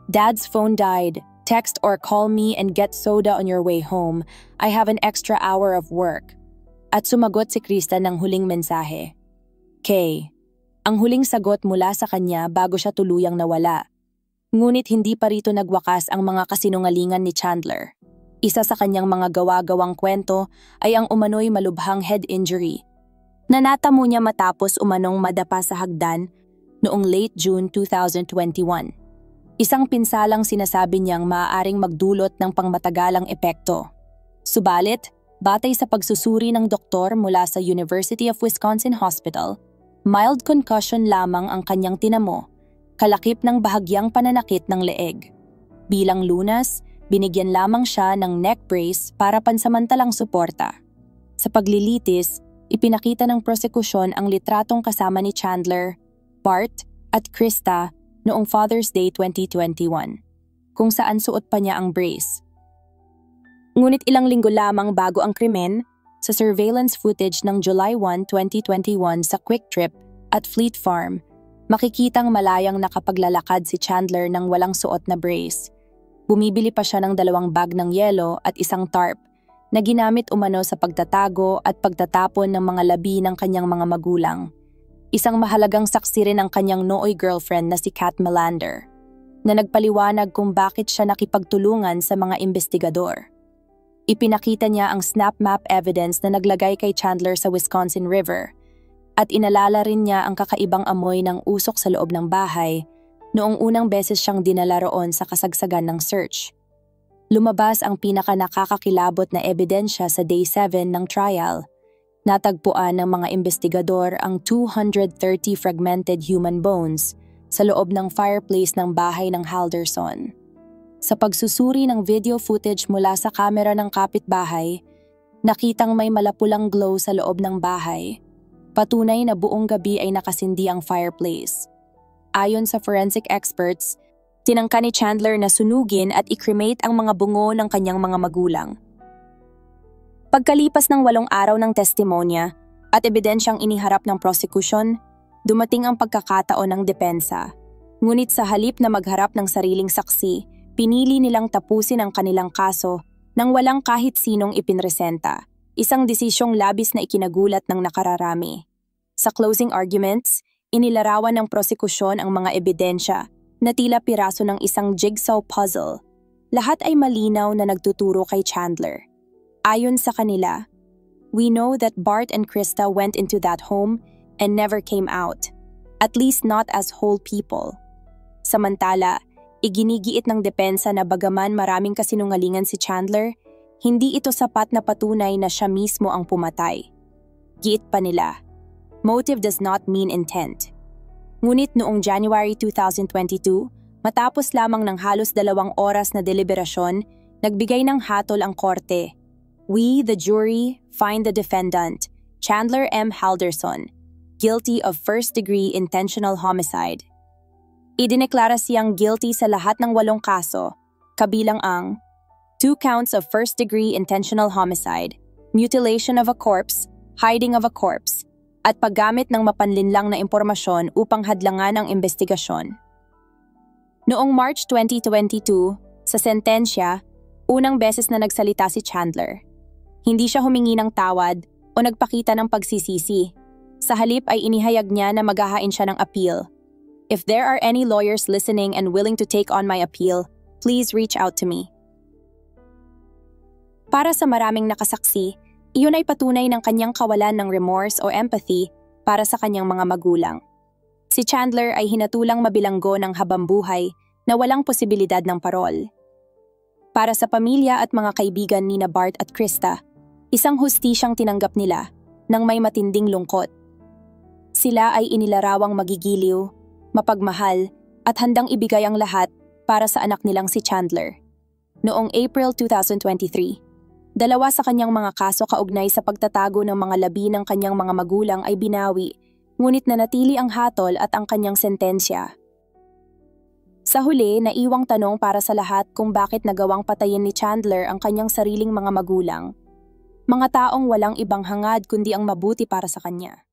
Dad's phone died. Text or call me and get soda on your way home. I have an extra hour of work. At sumagot si Krista ng huling mensahe. K. Ang huling sagot mula sa kanya bago siya tuluyang nawala. Ngunit hindi pa rito nagwakas ang mga kasinungalingan ni Chandler. Isa sa kanyang mga gawa-gawang kwento ay ang umano'y malubhang head injury. Nanatamo niya matapos umanong madapa sa hagdan noong late June 2021. Isang pinsalang sinasabi niyang maaaring magdulot ng pangmatagalang epekto. Subalit, batay sa pagsusuri ng doktor mula sa University of Wisconsin Hospital, mild concussion lamang ang kanyang tinamo, kalakip ng bahagyang pananakit ng leeg. Bilang lunas, binigyan lamang siya ng neck brace para pansamantalang suporta. Sa paglilitis, ipinakita ng prosekusyon ang litratong kasama ni Chandler, Bart at Krista noong Father's Day 2021, kung saan suot pa niya ang brace. Ngunit ilang linggo lamang bago ang krimen, sa surveillance footage ng July 1, 2021 sa Quick Trip at Fleet Farm, makikitang malayang nakapaglalakad si Chandler nang walang suot na brace. Bumibili pa siya ng 2 bag ng yelo at isang tarp na ginamit umano sa pagtatago at pagtatapon ng mga labi ng kanyang mga magulang. Isang mahalagang saksi rin ang kanyang nooy girlfriend na si Kat Melander, na nagpaliwanag kung bakit siya nakipagtulungan sa mga investigador. Ipinakita niya ang snap map evidence na naglagay kay Chandler sa Wisconsin River at inalala rin niya ang kakaibang amoy ng usok sa loob ng bahay noong unang beses siyang dinala roon sa kasagsagan ng search. Lumabas ang pinaka-nakakakilabot na ebidensya sa Day 7 ng trial. Natagpuan ng mga investigador ang 230 fragmented human bones sa loob ng fireplace ng bahay ng Halderson. Sa pagsusuri ng video footage mula sa kamera ng kapitbahay, nakitang may malapulang glow sa loob ng bahay. Patunay na buong gabi ay nakasindi ang fireplace. Ayon sa forensic experts, tinangka ni Chandler na sunugin at i-cremate ang mga bungo ng kanyang mga magulang. Pagkalipas ng 8 araw ng testimonya at ebidensyang iniharap ng prosecution, dumating ang pagkakataon ng depensa. Ngunit sa halip na magharap ng sariling saksi, pinili nilang tapusin ang kanilang kaso nang walang kahit sinong ipinresenta, isang desisyong labis na ikinagulat ng nakararami. Sa closing arguments, inilarawan ng prosekusyon ang mga ebidensya na tila piraso ng isang jigsaw puzzle. Lahat ay malinaw na nagtuturo kay Chandler. Ayon sa kanila, "We know that Bart and Krista went into that home and never came out, at least not as whole people." Samantala, iginigiit ng depensa na bagaman maraming kasinungalingan si Chandler, hindi ito sapat na patunay na siya mismo ang pumatay. Giit pa nila, motive does not mean intent. Ngunit noong January 2022, matapos lamang ng halos 2 oras na deliberasyon, nagbigay ng hatol ang korte. We, the jury, find the defendant, Chandler M. Halderson, guilty of first-degree intentional homicide. Idineklara siyang guilty sa lahat ng 8 kaso, kabilang ang 2 counts of first-degree intentional homicide, mutilation of a corpse, hiding of a corpse, at paggamit ng mapanlinlang na impormasyon upang hadlangan ang investigasyon. Noong March 2022, sa sentensya, unang beses na nagsalita si Chandler. Hindi siya humingi ng tawad o nagpakita ng pagsisisi. Sa halip ay inihayag niya na maghahain siya ng appeal. If there are any lawyers listening and willing to take on my appeal, please reach out to me. Para sa maraming nakasaksi, iyon ay patunay ng kanyang kawalan ng remorse o empathy para sa kanyang mga magulang. Si Chandler ay hinatulang mabilanggo ng habambuhay na walang posibilidad ng parol. Para sa pamilya at mga kaibigan ni Bart at Krista, isang hustisyang tinanggap nila nang may matinding lungkot. Sila ay inilarawang magigiliw, mapagmahal at handang ibigay ang lahat para sa anak nilang si Chandler. Noong April 2023, 2 sa kanyang mga kaso kaugnay sa pagtatago ng mga labi ng kanyang mga magulang ay binawi, ngunit nanatili ang hatol at ang kanyang sentensya. Sa huli, naiwang tanong para sa lahat kung bakit nagawang patayin ni Chandler ang kanyang sariling mga magulang. Mga taong walang ibang hangad kundi ang mabuti para sa kanya.